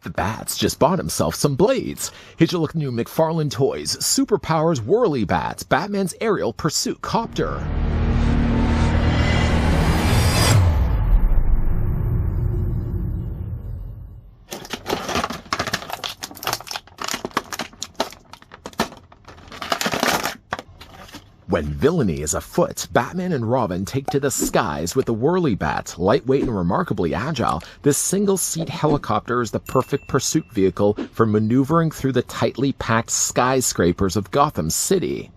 The Bat's just bought himself some blades. Here's your look at new McFarlane Toys, Superpowers Whirly Bat, Batman's Aerial Pursuit Copter. When villainy is afoot, Batman and Robin take to the skies with the Whirly Bat. Lightweight and remarkably agile, this single-seat helicopter is the perfect pursuit vehicle for maneuvering through the tightly packed skyscrapers of Gotham City.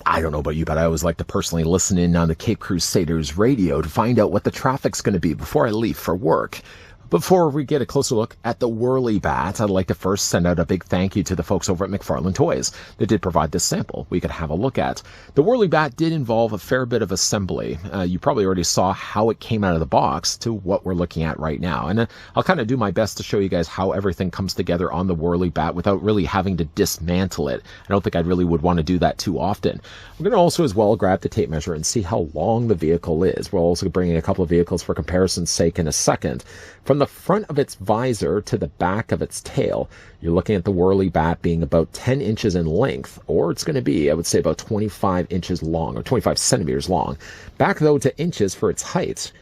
I don't know about you, but I always like to personally listen in on the Cape Crusaders radio to find out what the traffic's going to be before I leave for work. Before we get a closer look at the Whirly Bat, I'd like to first send out a big thank you to the folks over at McFarlane Toys that did provide this sample we could have a look at. The Whirly Bat did involve a fair bit of assembly. You probably already saw how it came out of the box to what we're looking at right now. And I'll kind of do my best to show you guys how everything comes together on the Whirly Bat without really having to dismantle it. I don't think I really would want to do that too often. I'm going to also as well grab the tape measure and see how long the vehicle is. We'll also bring in a couple of vehicles for comparison's sake in a second. From the front of its visor to the back of its tail, you're looking at the Whirly Bat being about 10 inches in length, or it's going to be, I would say, about 25 inches long, or 25 centimeters long. Back, though, to inches for its height,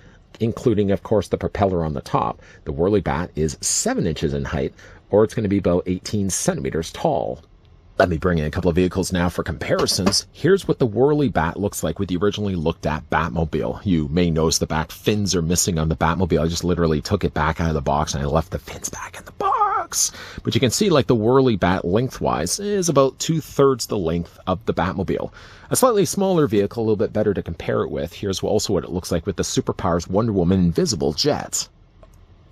including, of course, the propeller on the top. The Whirly Bat is 7 inches in height, or it's going to be about 18 centimeters tall. Let me bring in a couple of vehicles now for comparisons. Here's what the Whirly Bat looks like with the originally looked at Batmobile. You may notice the back fins are missing on the Batmobile. I just literally took it back out of the box and I left the fins back in the box. But you can see like the Whirly Bat lengthwise is about 2/3 the length of the Batmobile. A slightly smaller vehicle, a little bit better to compare it with. Here's also what it looks like with the Superpowers Wonder Woman Invisible Jet.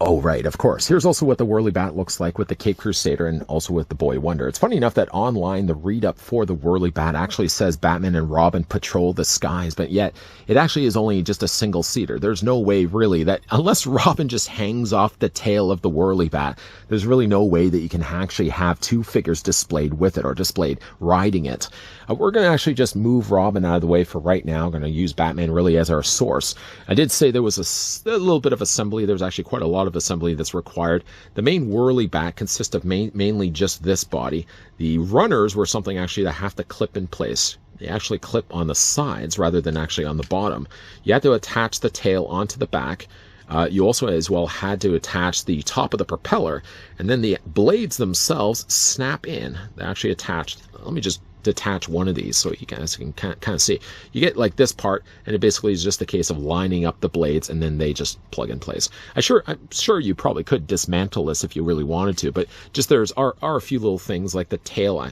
Oh, right, of course. Here's also what the Whirly Bat looks like with the Cape Crusader and also with the Boy Wonder. It's funny enough that online the read-up for the Whirly Bat actually says Batman and Robin patrol the skies, but yet it actually is only just a single-seater. There's no way really that, unless Robin just hangs off the tail of the Whirly Bat, there's really no way that you can actually have two figures displayed with it or displayed riding it. We're going to actually just move Robin out of the way for right now. We're going to use Batman really as our source. I did say there was a little bit of assembly. There's actually quite a lot of assembly that's required. The main Whirly Bat consists of mainly just this body. The runners were something actually that have to clip in place. They actually clip on the sides rather than actually on the bottom. You had to attach the tail onto the back. You also as well had to attach the top of the propeller, and then the blades themselves snap in. They're actually attached. Let me just detach one of these so you guys can kind of see. You get like this part, and it basically is just a case of lining up the blades, and then they just plug in place. I'm sure you probably could dismantle this if you really wanted to, but just are a few little things like the tail.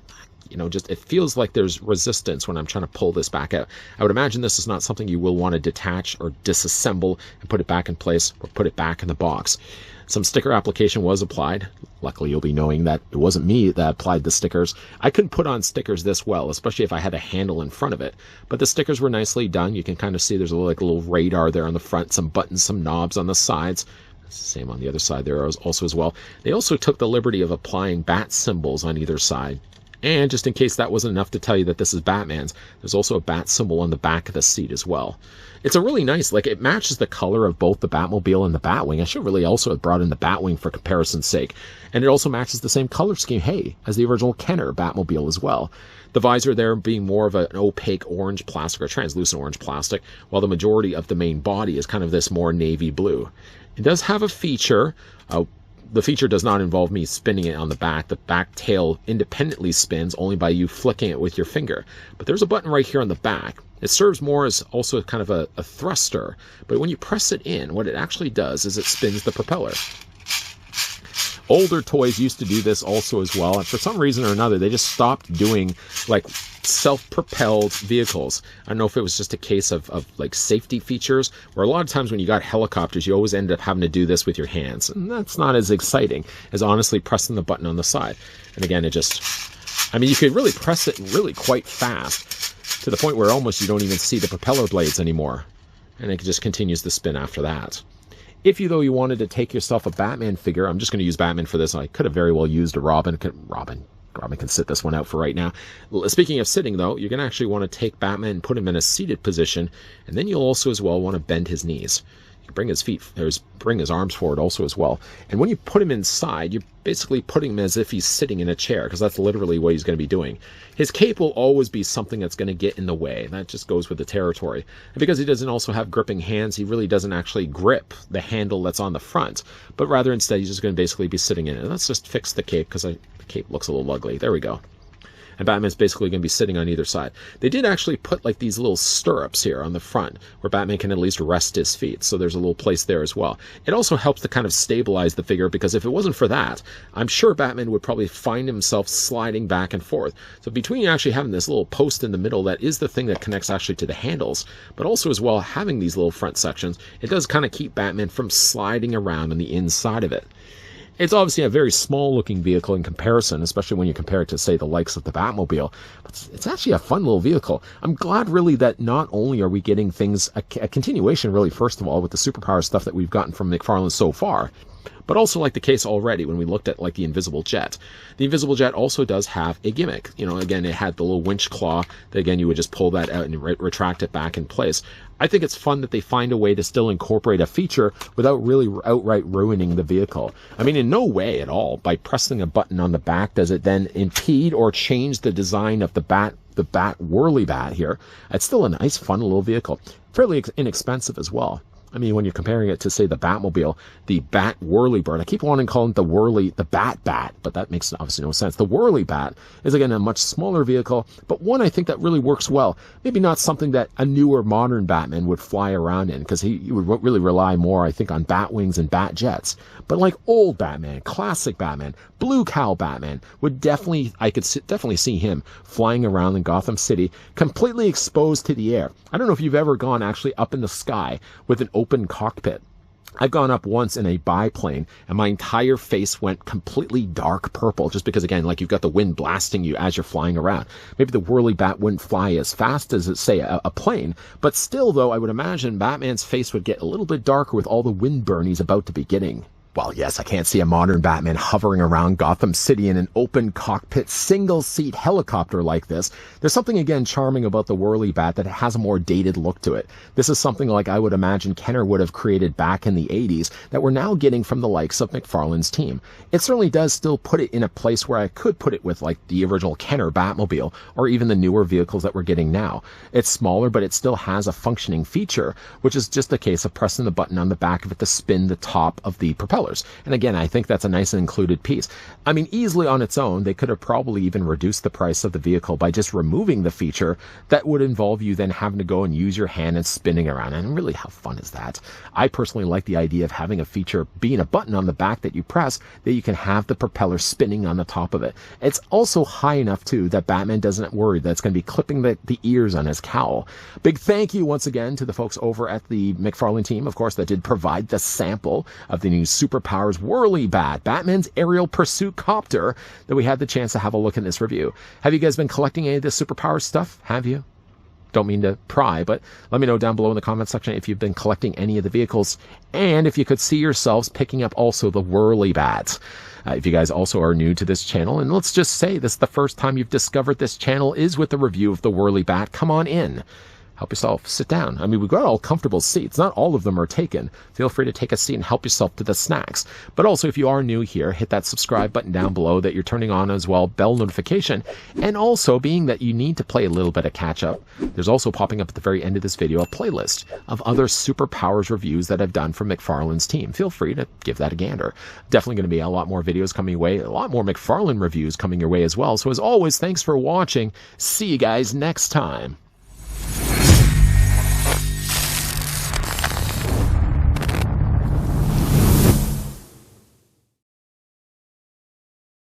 Just it feels like there's resistance when I'm trying to pull this back out. I would imagine this is not something you will want to detach or disassemble and put it back in place or put it back in the box. Some sticker application was applied. Luckily, you'll be knowing that it wasn't me that applied the stickers. I couldn't put on stickers this well, especially if I had a handle in front of it. But the stickers were nicely done. You can kind of see there's a little radar there on the front, some buttons, some knobs on the sides. Same on the other side there also as well. They also took the liberty of applying bat symbols on either side. And just in case that wasn't enough to tell you that this is Batman's, there's also a bat symbol on the back of the seat as well. It's a really nice, it matches the color of both the Batmobile and the Batwing. I should really also have brought in the Batwing for comparison's sake. And it also matches the same color scheme, as the original Kenner Batmobile as well. The visor there being more of an opaque orange plastic or translucent orange plastic, while the majority of the main body is kind of this more navy blue. It does have a feature. The feature does not involve me spinning it on the back. The back tail independently spins only by you flicking it with your finger. But there's a button right here on the back. It serves more as also kind of a thruster. But when you press it in, what it actually does is it spins the propeller. Older toys used to do this also as well, and for some reason or another, they just stopped doing self-propelled vehicles. I don't know if it was just a case of safety features, where a lot of times when you got helicopters, you always ended up having to do this with your hands, and that's not as exciting as honestly pressing the button on the side. And again, you could really press it really quite fast, to the point where almost you don't even see the propeller blades anymore, and it just continues to spin after that. If you wanted to take yourself a Batman figure, I'm just going to use Batman for this. I could have very well used a Robin. Robin can sit this one out for right now. Speaking of sitting, though, you're going to actually want to take Batman and put him in a seated position, and then you'll also as well want to bend his knees. You bring his feet, bring his arms forward also as well. And when you put him inside, you're basically putting him as if he's sitting in a chair, because that's literally what he's going to be doing. His cape will always be something that's going to get in the way. That just goes with the territory. And because he doesn't also have gripping hands, he really doesn't actually grip the handle that's on the front, but rather instead he's just going to basically be sitting in it. Let's just fix the cape, because the cape looks a little ugly. There we go. And Batman's basically going to be sitting on either side. They did actually put like these little stirrups here on the front where Batman can at least rest his feet. So there's a little place there as well. It also helps to kind of stabilize the figure, because if it wasn't for that, I'm sure Batman would probably find himself sliding back and forth. So between actually having this little post in the middle, that is the thing that connects actually to the handles, but also as well having these little front sections, it does kind of keep Batman from sliding around on the inside of it. It's obviously a very small-looking vehicle in comparison, especially when you compare it to, say, the likes of the Batmobile. But it's actually a fun little vehicle. I'm glad, really, that not only are we getting things, a continuation, really, first of all, with the superpower stuff that we've gotten from McFarlane so far, but also like the case already when we looked at like the Invisible Jet. The Invisible Jet also does have a gimmick. You know, again, it had the little winch claw that, again, you would just pull that out and retract it back in place. I think it's fun that they find a way to still incorporate a feature without really outright ruining the vehicle. I mean, in no way at all, by pressing a button on the back, does it then impede or change the design of the Bat Whirly Bat here. It's still a nice, fun little vehicle. Fairly inexpensive as well. I mean, when you're comparing it to, say, the Batmobile, the Bat Whirly Bird, I keep wanting to call it the Bat, but that makes obviously no sense. The Whirly Bat is, again, a much smaller vehicle, but one I think that really works well. Maybe not something that a newer modern Batman would fly around in, because he would really rely more, I think, on bat wings and bat jets. But like old Batman, classic Batman, Blue Cow Batman, would definitely, I could definitely see him flying around in Gotham City, completely exposed to the air. I don't know if you've ever gone actually up in the sky with an open cockpit. I've gone up once in a biplane, and my entire face went completely dark purple, just because, again, like you've got the wind blasting you as you're flying around. Maybe the Whirly Bat wouldn't fly as fast as, say, a plane, but still, though, I would imagine Batman's face would get a little bit darker with all the wind burn he's about to be getting. Well, yes, I can't see a modern Batman hovering around Gotham City in an open cockpit, single-seat helicopter like this. There's something, again, charming about the Whirly Bat that has a more dated look to it. This is something like I would imagine Kenner would have created back in the 80s that we're now getting from the likes of McFarlane's team. It certainly does still put it in a place where I could put it with, like, the original Kenner Batmobile, or even the newer vehicles that we're getting now. It's smaller, but it still has a functioning feature, which is just a case of pressing the button on the back of it to spin the top of the propeller. And again, I think that's a nice included piece. I mean, easily on its own, they could have probably even reduced the price of the vehicle by just removing the feature that would involve you then having to go and use your hand and spinning around. And really, how fun is that? I personally like the idea of having a feature being a button on the back that you press that you can have the propeller spinning on the top of it. It's also high enough, too, that Batman doesn't worry that it's going to be clipping the ears on his cowl. Big thank you once again to the folks over at the McFarlane team, of course, that did provide the sample of the new Superpowers Whirly Bat, Batman's aerial pursuit copter, that we had the chance to have a look in this review. Have you guys been collecting any of this Superpowers stuff? Have you? Don't mean to pry, but let me know down below in the comment section if you've been collecting any of the vehicles, and if you could see yourselves picking up also the Whirly Bat. If you guys also are new to this channel, and let's just say this is the first time you've discovered this channel is with the review of the Whirly Bat, come on in. Help yourself. Sit down. I mean, we've got all comfortable seats. Not all of them are taken. Feel free to take a seat and help yourself to the snacks. But also, if you are new here, hit that subscribe button down below that you're turning on as well, bell notification. And also, being that you need to play a little bit of catch up, there's also popping up at the very end of this video a playlist of other Superpowers reviews that I've done from McFarlane's team. Feel free to give that a gander. Definitely going to be a lot more videos coming your way, a lot more McFarlane reviews coming your way as well. So as always, thanks for watching. See you guys next time.